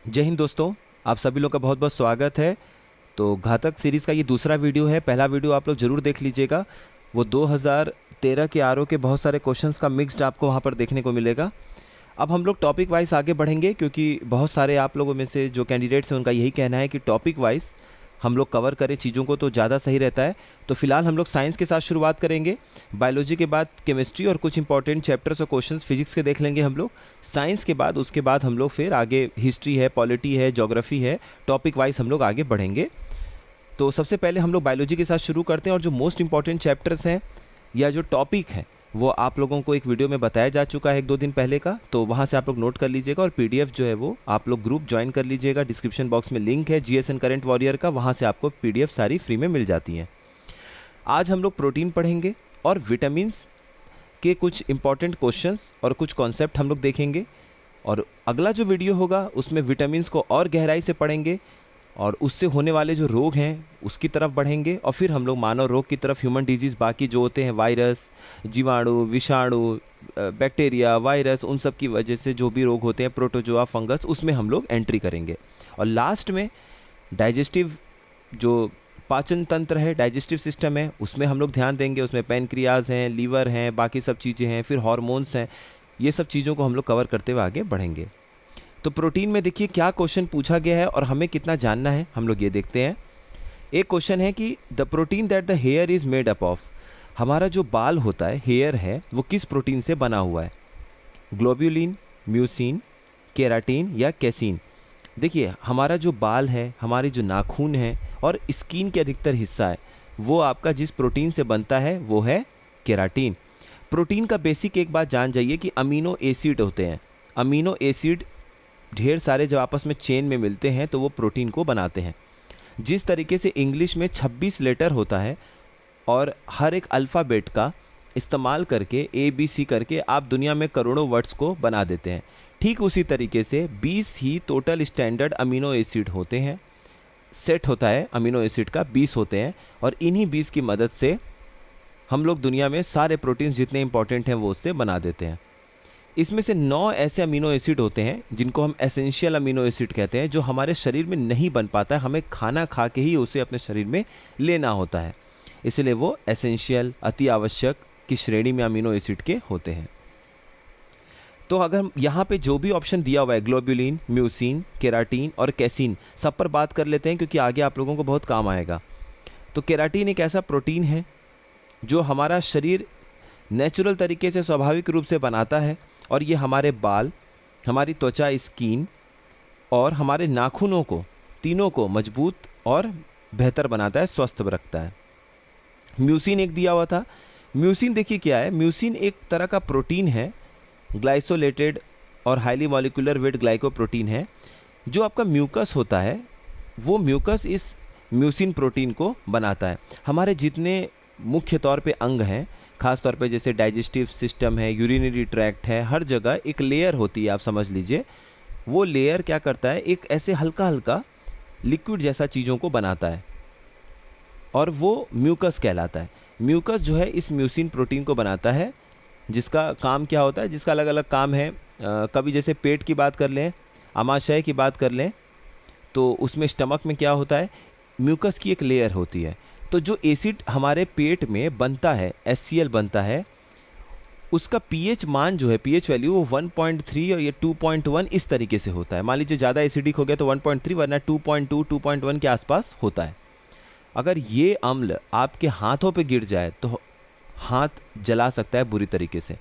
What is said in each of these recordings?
जय हिंद दोस्तों, आप सभी लोग का बहुत बहुत स्वागत है। तो घातक सीरीज़ का ये दूसरा वीडियो है। पहला वीडियो आप लोग ज़रूर देख लीजिएगा। वो 2013 के आरओ के बहुत सारे क्वेश्चंस का मिक्स्ड आपको वहाँ पर देखने को मिलेगा। अब हम लोग टॉपिक वाइज आगे बढ़ेंगे, क्योंकि बहुत सारे आप लोगों में से जो कैंडिडेट्स हैं उनका यही कहना है कि टॉपिक वाइज हम लोग कवर करें चीज़ों को तो ज़्यादा सही रहता है। तो फिलहाल हम लोग साइंस के साथ शुरुआत करेंगे। बायोलॉजी के बाद केमिस्ट्री और कुछ इंपॉर्टेंट चैप्टर्स और क्वेश्चंस फिजिक्स के देख लेंगे हम लोग। साइंस के बाद उसके बाद हम लोग फिर आगे हिस्ट्री है, पॉलिटी है, ज्योग्राफी है, टॉपिक वाइज हम लोग आगे बढ़ेंगे। तो सबसे पहले हम लोग बायोलॉजी के साथ शुरू करते हैं, और जो मोस्ट इंपॉर्टेंट चैप्टर्स हैं या जो टॉपिक है वो आप लोगों को एक वीडियो में बताया जा चुका है 1-2 दिन पहले का, तो वहाँ से आप लोग नोट कर लीजिएगा। और पीडीएफ जो है वो आप लोग ग्रुप ज्वाइन कर लीजिएगा। डिस्क्रिप्शन बॉक्स में लिंक है जीएसएन करंट वॉरियर का, वहाँ से आपको पीडीएफ सारी फ्री में मिल जाती हैं। आज हम लोग प्रोटीन पढ़ेंगे और विटामिन्स के कुछ इंपॉर्टेंट क्वेश्चंस और कुछ कॉन्सेप्ट हम लोग देखेंगे। और अगला जो वीडियो होगा उसमें विटामिन्स को और गहराई से पढ़ेंगे और उससे होने वाले जो रोग हैं उसकी तरफ बढ़ेंगे। और फिर हम लोग मानव रोग की तरफ, ह्यूमन डिजीज़ बाकी जो होते हैं, वायरस, जीवाणु, विषाणु, बैक्टीरिया, वायरस, उन सब की वजह से जो भी रोग होते हैं, प्रोटोजोआ, फंगस, उसमें हम लोग एंट्री करेंगे। और लास्ट में डाइजेस्टिव, जो पाचन तंत्र है, डाइजेस्टिव सिस्टम है, उसमें हम लोग ध्यान देंगे। उसमें पैनक्रियाज हैं, लीवर हैं, बाकी सब चीज़ें हैं, फिर हार्मोन्स हैं। ये सब चीज़ों को हम लोग कवर करते हुए आगे बढ़ेंगे। तो प्रोटीन में देखिए क्या क्वेश्चन पूछा गया है और हमें कितना जानना है, हम लोग ये देखते हैं। एक क्वेश्चन है कि the protein that the here is made up of. हमारा जो बाल होता है, हेयर है, वो किस प्रोटीन से बना हुआ है? ग्लोब्यूलिन, म्यूसिन, केराटिन या कैसीन। देखिए हमारा जो बाल है, हमारे जो नाखून है और स्किन के अधिकतर हिस्सा है, वो आपका जिस प्रोटीन से बनता है वो है केराटिन। प्रोटीन का बेसिक एक बात जान जाइए कि अमीनो एसिड होते हैं। अमीनो एसिड ढेर सारे जब आपस में चेन में मिलते हैं तो वो प्रोटीन को बनाते हैं। जिस तरीके से इंग्लिश में 26 लेटर होता है और हर एक अल्फ़ाबेट का इस्तेमाल करके ABC करके आप दुनिया में करोड़ों वर्ड्स को बना देते हैं, ठीक उसी तरीके से 20 ही टोटल स्टैंडर्ड अमीनो एसिड होते हैं। सेट होता है अमीनो एसिड का, 20 होते हैं, और इन्हीं 20 की मदद से हम लोग दुनिया में सारे प्रोटीन्स जितने इंपॉर्टेंट हैं वो उससे बना देते हैं। इसमें से 9 ऐसे अमीनो एसिड होते हैं जिनको हम एसेंशियल अमीनो एसिड कहते हैं, जो हमारे शरीर में नहीं बन पाता है, हमें खाना खा के ही उसे अपने शरीर में लेना होता है, इसलिए वो एसेंशियल, अति आवश्यक की श्रेणी में अमीनो एसिड के होते हैं। तो अगर हम यहाँ पे जो भी ऑप्शन दिया हुआ है, ग्लोब्यूलिन, म्यूसिन, केराटिन और कैसीन, सब पर बात कर लेते हैं क्योंकि आगे आप लोगों को बहुत काम आएगा। तो केराटिन एक ऐसा प्रोटीन है जो हमारा शरीर नेचुरल तरीके से स्वाभाविक रूप से बनाता है, और ये हमारे बाल, हमारी त्वचा, स्किन और हमारे नाखूनों को, तीनों को मजबूत और बेहतर बनाता है, स्वस्थ रखता है। म्यूसिन एक दिया हुआ था। म्यूसिन देखिए क्या है, म्यूसिन एक तरह का प्रोटीन है, ग्लाइसोलेटेड और हाईली मॉलिक्यूलर वेट ग्लाइकोप्रोटीन है। जो आपका म्यूकस होता है वो म्यूकस इस म्यूसिन प्रोटीन को बनाता है। हमारे जितने मुख्य तौर पे अंग हैं, खास तौर पे जैसे डाइजेस्टिव सिस्टम है, यूरिनरी ट्रैक्ट है, हर जगह एक लेयर होती है, आप समझ लीजिए। वो लेयर क्या करता है, एक ऐसे हल्का हल्का लिक्विड जैसा चीज़ों को बनाता है और वो म्यूकस कहलाता है। म्यूकस जो है इस म्यूसिन प्रोटीन को बनाता है, जिसका काम क्या होता है, जिसका अलग अलग काम है। कभी जैसे पेट की बात कर लें, आमाशय की बात कर लें, तो उसमें स्टमक में क्या होता है, म्यूकस की एक लेयर होती है। तो जो एसिड हमारे पेट में बनता है, HCl बनता है, उसका पीएच मान जो है, पीएच वैल्यू, वो 1.3 और ये 2.1 इस तरीके से होता है। मान लीजिए ज़्यादा एसिडिक हो गया तो 1.3, वरना 2.2, 2.1 के आसपास होता है। अगर ये अम्ल आपके हाथों पे गिर जाए तो हाथ जला सकता है बुरी तरीके से।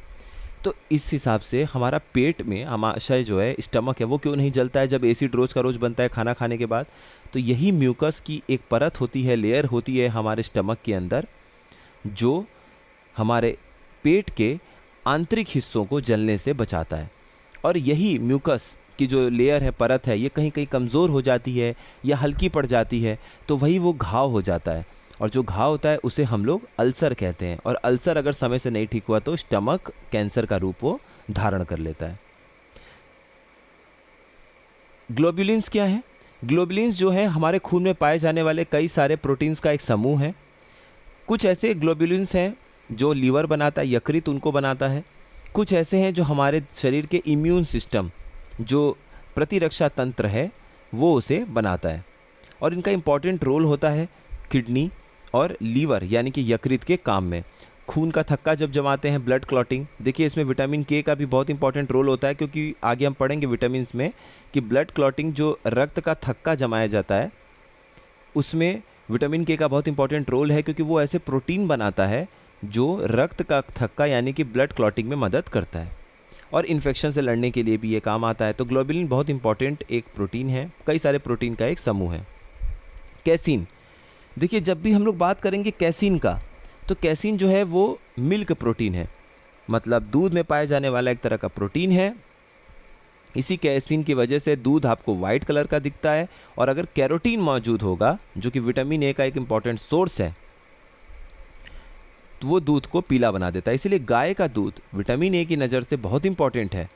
तो इस हिसाब से हमारा पेट में आमाशय जो है, स्टमक है, वो क्यों नहीं जलता है जब एसिड रोज़ का रोज़ बनता है खाना खाने के बाद? तो यही म्यूकस की एक परत होती है, लेयर होती है हमारे स्टमक के अंदर, जो हमारे पेट के आंतरिक हिस्सों को जलने से बचाता है। और यही म्यूकस की जो लेयर है, परत है, ये कहीं कहीं कमज़ोर हो जाती है या हल्की पड़ जाती है, तो वही वो घाव हो जाता है। और जो घाव होता है उसे हम लोग अल्सर कहते हैं, और अल्सर अगर समय से नहीं ठीक हुआ तो स्टमक कैंसर का रूप वो धारण कर लेता है। ग्लोब्यूलिन्स क्या है? ग्लोब्यूलिन्स जो है हमारे खून में पाए जाने वाले कई सारे प्रोटीन्स का एक समूह है। कुछ ऐसे ग्लोब्यूलिन्स हैं जो लीवर बनाता है, यकृत उनको बनाता है। कुछ ऐसे हैं जो हमारे शरीर के इम्यून सिस्टम, जो प्रतिरक्षा तंत्र है वो उसे बनाता है। और इनका इम्पॉर्टेंट रोल होता है किडनी और लीवर यानी कि यकृत के काम में। खून का थक्का जब जमाते हैं, ब्लड क्लॉटिंग, देखिए इसमें विटामिन के का भी बहुत इंपॉर्टेंट रोल होता है, क्योंकि आगे हम पढ़ेंगे विटामिन में कि ब्लड क्लॉटिंग जो रक्त का थक्का जमाया जाता है उसमें विटामिन के का बहुत इंपॉर्टेंट रोल है, क्योंकि वो ऐसे प्रोटीन बनाता है जो रक्त का थक्का यानी कि ब्लड क्लॉटिंग में मदद करता है और इन्फेक्शन से लड़ने के लिए भी ये काम आता है। तो ग्लोबुलिन बहुत इंपॉर्टेंट एक प्रोटीन है, कई सारे प्रोटीन का एक समूह है। कैसीन, देखिए जब भी हम लोग बात करेंगे कैसीन का, तो कैसीन जो है वो मिल्क प्रोटीन है, मतलब दूध में पाए जाने वाला एक तरह का प्रोटीन है। इसी कैसीन की वजह से दूध आपको वाइट कलर का दिखता है, और अगर कैरोटीन मौजूद होगा जो कि विटामिन ए का एक इंपॉर्टेंट सोर्स है, तो वो दूध को पीला बना देता है। इसलिए गाय का दूध विटामिन ए की नज़र से बहुत इंपॉर्टेंट है,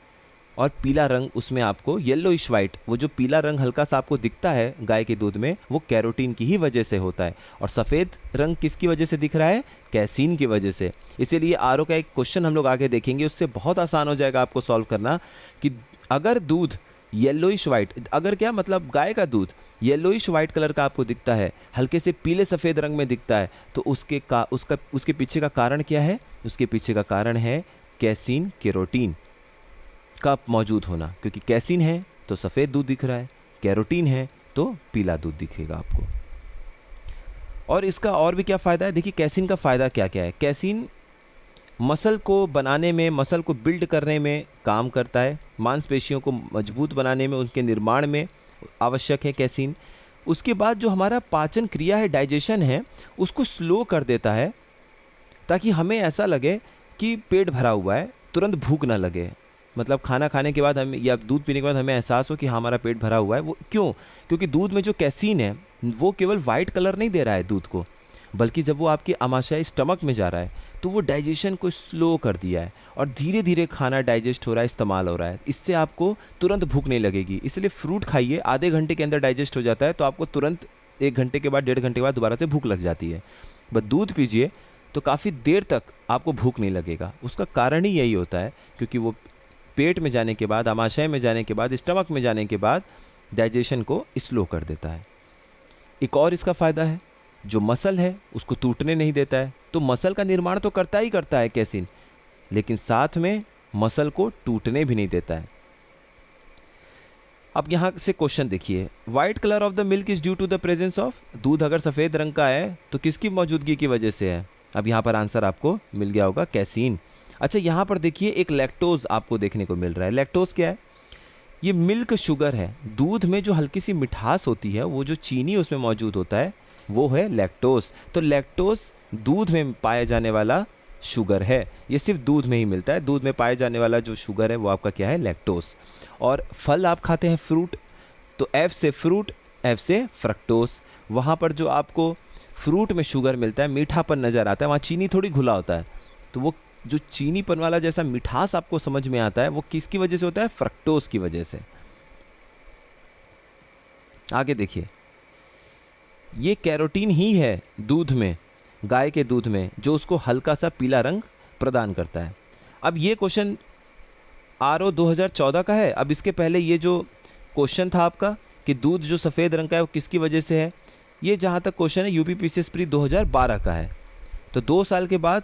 और पीला रंग उसमें आपको येलोइश वाइट, वो जो पीला रंग हल्का सा आपको दिखता है गाय के दूध में, वो कैरोटीन की ही वजह से होता है। और सफ़ेद रंग किसकी वजह से दिख रहा है? कैसीन की वजह से। इसीलिए आरओ का एक क्वेश्चन हम लोग आगे देखेंगे, उससे बहुत आसान हो जाएगा आपको सॉल्व करना कि अगर दूध येलोइश वाइट, अगर क्या मतलब गाय का दूध येलोइश वाइट कलर का आपको दिखता है, हल्के से पीले सफ़ेद रंग में दिखता है, तो उसके पीछे का कारण क्या है? उसके पीछे का कारण है कैसीन कैरोटीन का मौजूद होना, क्योंकि कैसीन है तो सफ़ेद दूध दिख रहा है, कैरोटीन है तो पीला दूध दिखेगा आपको। और इसका और भी क्या फ़ायदा है? देखिए कैसीन का फ़ायदा क्या क्या है। कैसीन मसल को बनाने में, मसल को बिल्ड करने में काम करता है, मांसपेशियों को मजबूत बनाने में, उनके निर्माण में आवश्यक है कैसीन। उसके बाद जो हमारा पाचन क्रिया है, डाइजेशन है, उसको स्लो कर देता है, ताकि हमें ऐसा लगे कि पेट भरा हुआ है, तुरंत भूख ना लगे। मतलब खाना खाने के बाद हमें या दूध पीने के बाद हमें एहसास हो कि हाँ हमारा पेट भरा हुआ है। वो क्यों? क्योंकि दूध में जो कैसीन है वो केवल वाइट कलर नहीं दे रहा है दूध को, बल्कि जब वो आपकी आमाशय स्टमक में जा रहा है तो वो डाइजेशन को स्लो कर दिया है, और धीरे धीरे खाना डाइजेस्ट हो रहा है, इस्तेमाल हो रहा है। इससे आपको तुरंत भूख नहीं लगेगी। इसलिए फ्रूट खाइए, आधे घंटे के अंदर डाइजेस्ट हो जाता है, तो आपको तुरंत 1 घंटे के बाद, 1.5 घंटे के बाद दोबारा से भूख लग जाती है। बस दूध पीजिए तो काफ़ी देर तक आपको भूख नहीं लगेगा। उसका कारण ही यही होता है, क्योंकि वो पेट में जाने के बाद, आमाशय में जाने के बाद, स्टमक में जाने के बाद डाइजेशन को स्लो कर देता है। एक और इसका फ़ायदा है, जो मसल है उसको टूटने नहीं देता है। तो मसल का निर्माण तो करता ही करता है कैसीन, लेकिन साथ में मसल को टूटने भी नहीं देता है। अब यहाँ से क्वेश्चन देखिए, white colour of the milk is due to the presence of, दूध अगर सफ़ेद रंग का है तो किसकी मौजूदगी की वजह से है? अब यहाँ पर आंसर आपको मिल गया होगा, कैसीन। अच्छा, यहाँ पर देखिए एक लैक्टोज आपको देखने को मिल रहा है। लैक्टोज क्या है? ये मिल्क शुगर है। दूध में जो हल्की सी मिठास होती है, वो जो चीनी उसमें मौजूद होता है, वो है लैक्टोज। तो लैक्टोज दूध में पाया जाने वाला शुगर है। ये सिर्फ दूध में ही मिलता है। दूध में पाया जाने वाला जो शुगर है वो आपका क्या है? लैक्टोज। और फल आप खाते हैं फ्रूट, तो एफ से फ्रूट, एफ से फ्रक्टोज। वहाँ पर जो आपको फ्रूट में शुगर मिलता है, मीठापन नज़र आता है, वहाँ चीनी थोड़ी घुला होता है, तो वो जो चीनीपन वाला जैसा मिठास आपको समझ में आता है, वो किसकी वजह से होता है? फ्रक्टोज की वजह से। आगे देखिए, ये कैरोटीन ही है दूध में, गाय के दूध में, जो उसको हल्का सा पीला रंग प्रदान करता है। अब ये क्वेश्चन आरओ 2014 का है। अब इसके पहले ये जो क्वेश्चन था आपका कि दूध जो सफ़ेद रंग का है वो किसकी वजह से है, ये जहाँ तक क्वेश्चन है यूपीपीसीएस प्री 2012 का है। तो 2 साल के बाद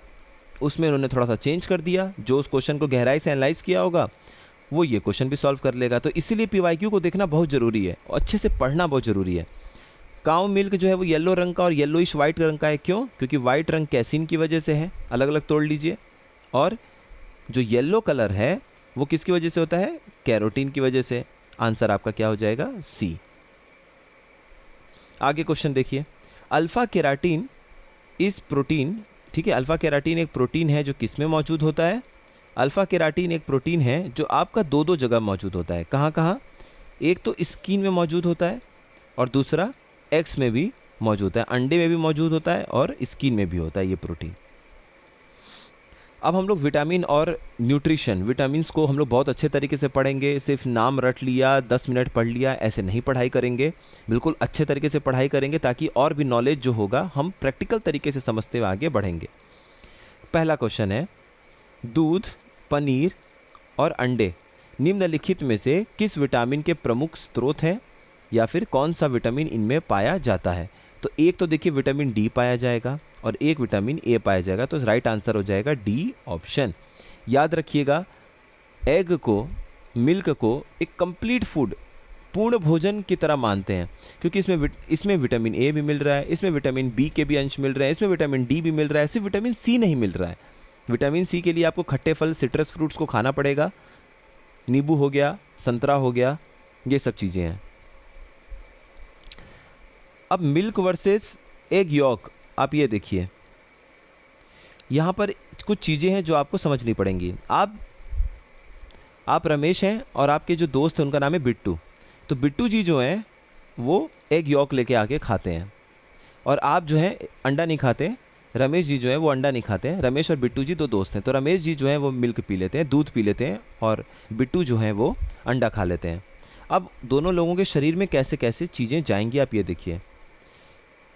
उसमें उन्होंने थोड़ा सा चेंज कर दिया। जो उस क्वेश्चन को गहराई से एनालाइज किया होगा वो ये क्वेश्चन भी सॉल्व कर लेगा। तो इसीलिए पीवाईक्यू को देखना बहुत ज़रूरी है और अच्छे से पढ़ना बहुत ज़रूरी है। काऊ मिल्क जो है वो येलो रंग का और येलोइश वाइट रंग का है। क्यों? क्योंकि वाइट रंग कैसीन की वजह से है। अलग अलग तोड़ लीजिए। और जो येलो कलर है वो किसकी वजह से होता है? कैरोटीन की वजह से। आंसर आपका क्या हो जाएगा? सी। आगे क्वेश्चन देखिए, अल्फा केराटीन इस प्रोटीन, ठीक है, अल्फा केराटीन एक प्रोटीन है जो किस में मौजूद होता है? अल्फा केराटीन एक प्रोटीन है जो आपका 2 जगह मौजूद होता है। कहाँ कहाँ? एक तो स्किन में मौजूद होता है और दूसरा एग्स में भी मौजूद है, अंडे में भी मौजूद होता है और स्किन में भी होता है ये प्रोटीन। अब हम लोग विटामिन और न्यूट्रिशन, विटामिन्स को हम लोग बहुत अच्छे तरीके से पढ़ेंगे। सिर्फ नाम रट लिया, 10 मिनट पढ़ लिया, ऐसे नहीं पढ़ाई करेंगे। बिल्कुल अच्छे तरीके से पढ़ाई करेंगे ताकि और भी नॉलेज जो होगा हम प्रैक्टिकल तरीके से समझते हुए आगे बढ़ेंगे। पहला क्वेश्चन है, दूध, पनीर और अंडे निम्नलिखित में से किस विटामिन के प्रमुख स्रोत हैं या फिर कौन सा विटामिन इनमें पाया जाता है? तो एक तो देखिए विटामिन डी पाया जाएगा और एक विटामिन ए पाया जाएगा, तो राइट आंसर हो जाएगा डी ऑप्शन। याद रखिएगा, एग को, मिल्क को एक कंप्लीट फूड, पूर्ण भोजन की तरह मानते हैं, क्योंकि इसमें विटामिन ए भी मिल रहा है, इसमें विटामिन बी के भी अंश मिल रहे हैं, इसमें विटामिन डी भी मिल रहा है, सिर्फ विटामिन सी नहीं मिल रहा है। विटामिन सी के लिए आपको खट्टे फल, सिट्रस फ्रूट्स को खाना पड़ेगा, नींबू हो गया, संतरा हो गया, ये सब चीज़ें हैं। अब मिल्क वर्सेस एग यॉक, आप ये देखिए, यहाँ पर कुछ चीज़ें हैं जो आपको समझनी पड़ेंगी। आप रमेश हैं और आपके जो दोस्त हैं उनका नाम है बिट्टू। तो बिट्टू जी जो हैं वो एग यॉक लेके आके खाते हैं, और आप जो हैं अंडा नहीं खाते। रमेश जी जो है वो अंडा नहीं खाते हैं। रमेश और बिट्टू जी दो दोस्त हैं, तो रमेश जी जो हैं वो मिल्क पी लेते हैं, दूध पी लेते हैं, और बिट्टू जो हैं वो अंडा खा लेते हैं। अब दोनों लोगों के शरीर में कैसे कैसे चीज़ें जाएंगी, आप ये देखिए।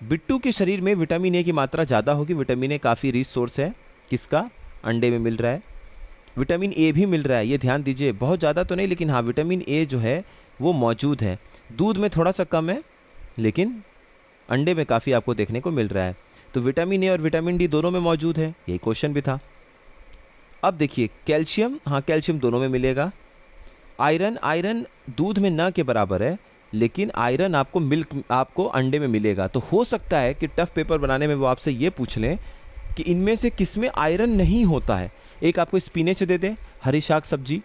बिट्टू के शरीर में विटामिन ए की मात्रा ज़्यादा होगी। विटामिन ए काफ़ी रिच सोर्स है, किसका? अंडे में मिल रहा है। विटामिन ए भी मिल रहा है, ये ध्यान दीजिए, बहुत ज़्यादा तो नहीं, लेकिन हाँ विटामिन ए जो है वो मौजूद है। दूध में थोड़ा सा कम है, लेकिन अंडे में काफ़ी आपको देखने को मिल रहा है। तो विटामिन ए और विटामिन डी दोनों में मौजूद है, यही क्वेश्चन भी था। अब देखिए कैल्शियम, हाँ कैल्शियम दोनों में मिलेगा। आयरन दूध में ना के बराबर है, लेकिन आयरन आपको अंडे में मिलेगा। तो हो सकता है कि टफ पेपर बनाने में वो आपसे ये पूछ लें कि इनमें से किस में आयरन नहीं होता है। एक आपको स्पिनच दे दें, हरी शाक सब्जी,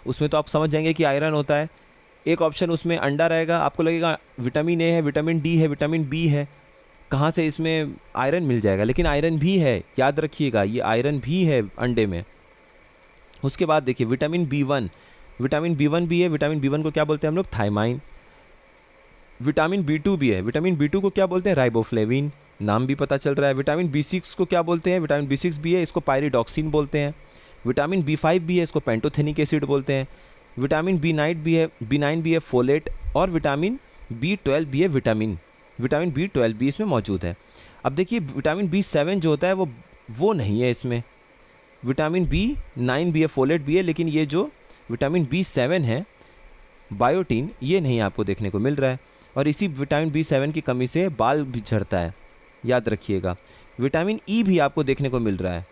उसमें तो आप समझ जाएंगे कि आयरन होता है। एक ऑप्शन उसमें अंडा रहेगा, आपको लगेगा विटामिन ए है, विटामिन डी है, विटामिन बी है, कहाँ से इसमें आयरन मिल जाएगा, लेकिन आयरन भी है, याद रखिएगा, ये आयरन भी है अंडे में। उसके बाद देखिए विटामिन B1 भी है। विटामिन B1 को क्या बोलते हैं हम लोग? थायमाइन। विटामिन B2 भी है। विटामिन B2 को क्या बोलते हैं? राइबोफ्लेविन, नाम भी पता चल रहा है। विटामिन B6 को क्या बोलते हैं? विटामिन B6 भी है, इसको पायरिडॉक्सिन बोलते हैं। विटामिन B5 भी है, इसको पेंटोथेनिक एसिड बोलते हैं। विटामिन B9 भी है, फोलेट। और विटामिन B12 भी है, विटामिन B12 भी इसमें मौजूद है। अब देखिए विटामिन B7 जो होता है वो नहीं है इसमें। विटामिन B9 भी है, फोलेट भी है, लेकिन ये जो विटामिन B7 है, बायोटीन, ये नहीं आपको देखने को मिल रहा है। और इसी विटामिन B7 की कमी से बाल भी झड़ता है, याद रखिएगा। विटामिन ई भी आपको देखने को मिल रहा है।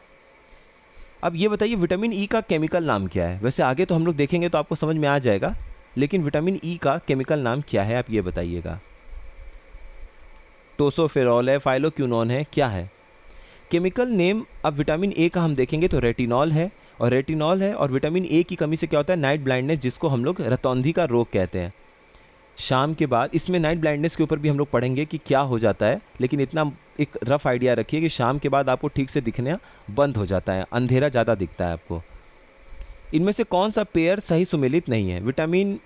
अब ये बताइए विटामिन ई का केमिकल नाम क्या है? वैसे आगे तो हम लोग देखेंगे तो आपको समझ में आ जाएगा, लेकिन विटामिन ई का केमिकल नाम क्या है, आप ये बताइएगा। टोसोफेरॉल है, फाइलोक्विनोन है, क्या है केमिकल नेम? अब विटामिन ए का हम देखेंगे तो रेटिनॉल है, और विटामिन ए की कमी से क्या होता है? नाइट ब्लाइंडनेस, जिसको हम लोग रतौंधी का रोग कहते हैं। शाम के बाद इसमें नाइट ब्लाइंडनेस के ऊपर भी हम लोग पढ़ेंगे कि क्या हो जाता है, लेकिन इतना एक रफ आइडिया रखिए कि शाम के बाद आपको ठीक से दिखना बंद हो जाता है, अंधेरा ज़्यादा दिखता है आपको। इनमें से कौन सा पेयर सही सुमेलित नहीं है? विटामिन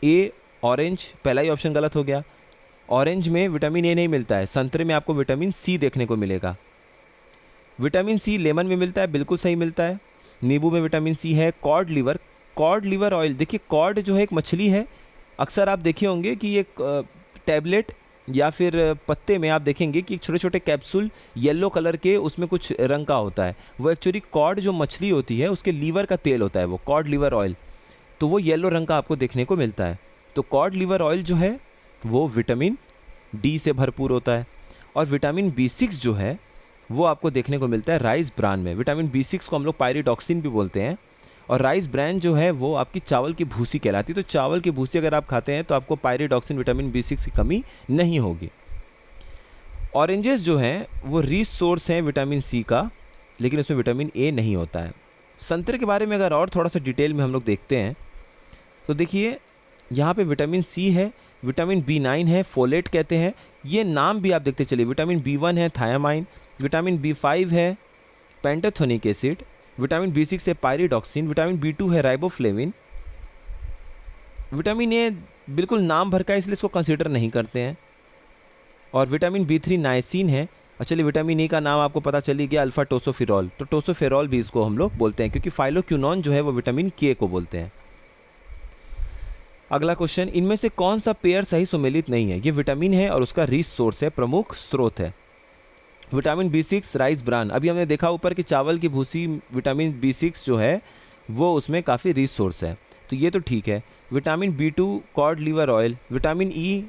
ए ऑरेंज, पहला ही ऑप्शन गलत हो गया। ऑरेंज में विटामिन ए नहीं मिलता है। संतरे में आपको विटामिन सी देखने को मिलेगा। विटामिन सी लेमन में मिलता है, बिल्कुल सही मिलता है। नींबू में विटामिन सी है। कॉड लिवर ऑयल, देखिए कॉड जो है एक मछली है, अक्सर आप देखे होंगे कि एक टैबलेट या फिर पत्ते में आप देखेंगे कि छोटे छोटे कैप्सूल येलो कलर के, उसमें कुछ रंग का होता है। वो एक्चुअली कॉड जो मछली होती है उसके लीवर का तेल होता है, वो कॉड लिवर ऑयल, तो वो येलो रंग का आपको देखने को मिलता है। तो कॉड लिवर ऑयल जो है वो विटामिन डी से भरपूर होता है। और विटामिन B6 जो है वो आपको देखने को मिलता है राइस ब्रान में। विटामिन B6 को हम लोग पायरिडॉक्सिन भी बोलते हैं। और राइस ब्रान जो है वो आपकी चावल की भूसी कहलाती है। तो चावल की भूसी अगर आप खाते हैं तो आपको पायरिडॉक्सिन, विटामिन B6 की कमी नहीं होगी। ऑरेंजेस जो हैं वो रिच सोर्स हैं विटामिन सी का, लेकिन उसमें विटामिन ए नहीं होता है। संतरे के बारे में अगर और थोड़ा सा डिटेल में हम लोग देखते हैं तो देखिए यहाँ पे विटामिन सी है, विटामिन B9 है, फोलेट कहते हैं, ये नाम भी आप देखते चलिए। विटामिन B1 है, थायामाइन। विटामिन B5 है, पेंटाथोनिक एसिड। विटामिन B6 है, पायरिडॉक्सिन। विटामिन B2 है, राइबोफ्लेविन। विटामिन ए बिल्कुल नाम भर का, इसलिए इसको कंसीडर नहीं करते हैं। और विटामिन B3 नाइसिन है। और चलिए विटामिन ई का नाम आपको पता चली गया, अल्फा टोसोफेरॉल। तो टोसोफेरॉल भी इसको हम लोग बोलते हैं, क्योंकि फाइलोक्विनोन जो है वो विटामिन के को बोलते हैं। अगला क्वेश्चन, इनमें से कौन सा पेयर सही सुमेलित नहीं है? ये विटामिन है और उसका रिच सोर्स है, प्रमुख स्रोत है। विटामिन B6 राइस ब्रान, अभी हमने देखा ऊपर कि चावल की भूसी, विटामिन B6 जो है वो उसमें काफ़ी रिच सोर्स है। तो ये तो ठीक है। Vitamin B2 cod liver oil, vitamin E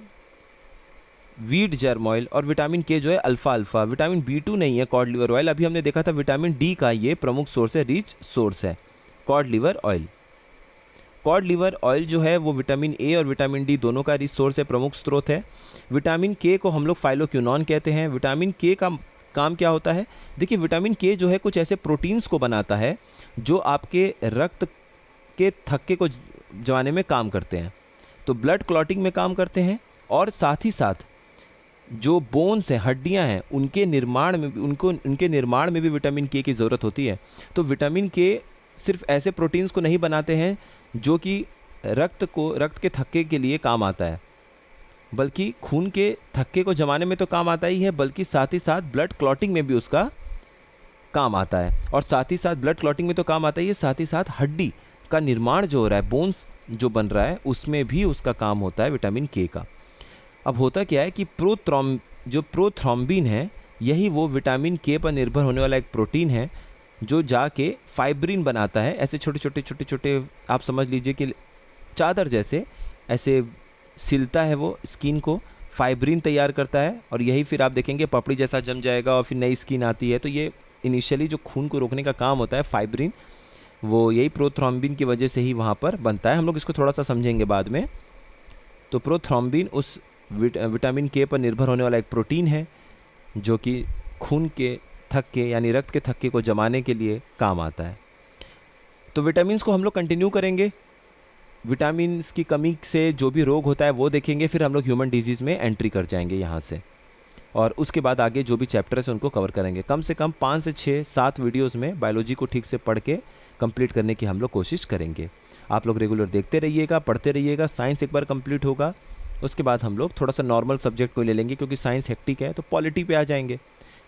wheat germ oil, और विटामिन K जो है अल्फा अल्फा। विटामिन B2 नहीं है कॉड लीवर ऑयल। अभी हमने देखा था विटामिन D का ये प्रमुख सोर्स है, रिच सोर्स है cod liver oil. Cod liver oil जो है वो विटामिन A और विटामिन D दोनों का रिच सोर्स है, प्रमुख स्रोत है। विटामिन K को हम लोग फाइलोक्विनोन कहते हैं। विटामिन K का काम क्या होता है? देखिए विटामिन K जो है कुछ ऐसे प्रोटीन्स को बनाता है जो आपके रक्त के थक्के को जमाने में काम करते हैं, तो ब्लड क्लॉटिंग में काम करते हैं, और साथ ही साथ जो बोन्स हैं, हड्डियां हैं, उनके निर्माण में भी उनके निर्माण में भी विटामिन K की ज़रूरत होती है। तो विटामिन K सिर्फ ऐसे प्रोटीन्स को नहीं बनाते हैं जो कि रक्त के थक्के के लिए काम आता है, बल्कि खून के थक्के को जमाने में तो काम आता ही है, बल्कि साथ ही साथ ब्लड क्लॉटिंग में भी उसका काम आता है। और साथ ही साथ ब्लड क्लॉटिंग में तो काम आता ही है, साथ ही साथ हड्डी का निर्माण जो हो रहा है, बोन्स जो बन रहा है, उसमें भी उसका काम होता है विटामिन K का। अब होता क्या है कि प्रोथ्रोम्बिन है, यही वो विटामिन K पर निर्भर होने वाला एक प्रोटीन है जो जाके फाइब्रिन बनाता है। ऐसे छोटे छोटे आप समझ लीजिए कि चादर जैसे ऐसे सिलता है वो स्किन को, फाइब्रिन तैयार करता है, और यही फिर आप देखेंगे पपड़ी जैसा जम जाएगा और फिर नई स्किन आती है। तो ये इनिशियली जो खून को रोकने का काम होता है फाइब्रिन, वो यही प्रोथ्रोम्बिन की वजह से ही वहाँ पर बनता है। हम लोग इसको थोड़ा सा समझेंगे बाद में। तो प्रोथ्रोम्बिन उस विटामिन K पर निर्भर होने वाला एक प्रोटीन है जो कि खून के थक्के यानी रक्त के थक्के को जमाने के लिए काम आता है। तो विटामिन्स को हम लोग कंटिन्यू करेंगे। विटामिन्स की कमी से जो भी रोग होता है वो देखेंगे, फिर हम लोग ह्यूमन डिजीज़ में एंट्री कर जाएंगे यहाँ से, और उसके बाद आगे जो भी चैप्टर्स हैं उनको कवर करेंगे। कम से कम 5 से 6-7 वीडियोज़ में बायोलॉजी को ठीक से पढ़ के कंप्लीट करने की हम लोग कोशिश करेंगे। आप लोग रेगुलर देखते रहिएगा, पढ़ते रहिएगा। साइंस एक बार कंप्लीट होगा, उसके बाद हम लोग थोड़ा सा नॉर्मल सब्जेक्ट को ले लेंगे, क्योंकि साइंस हेक्टिक है। तो पॉलिटी पे आ जाएंगे,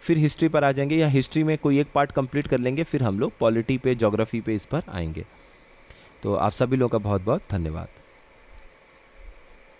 फिर हिस्ट्री पर आ जाएंगे, या हिस्ट्री में कोई एक पार्ट कंप्लीट कर लेंगे, फिर हम लोग पॉलिटी पे, ज्योग्राफी पे इस पर आएंगे। तो आप सभी लोगों का बहुत बहुत धन्यवाद।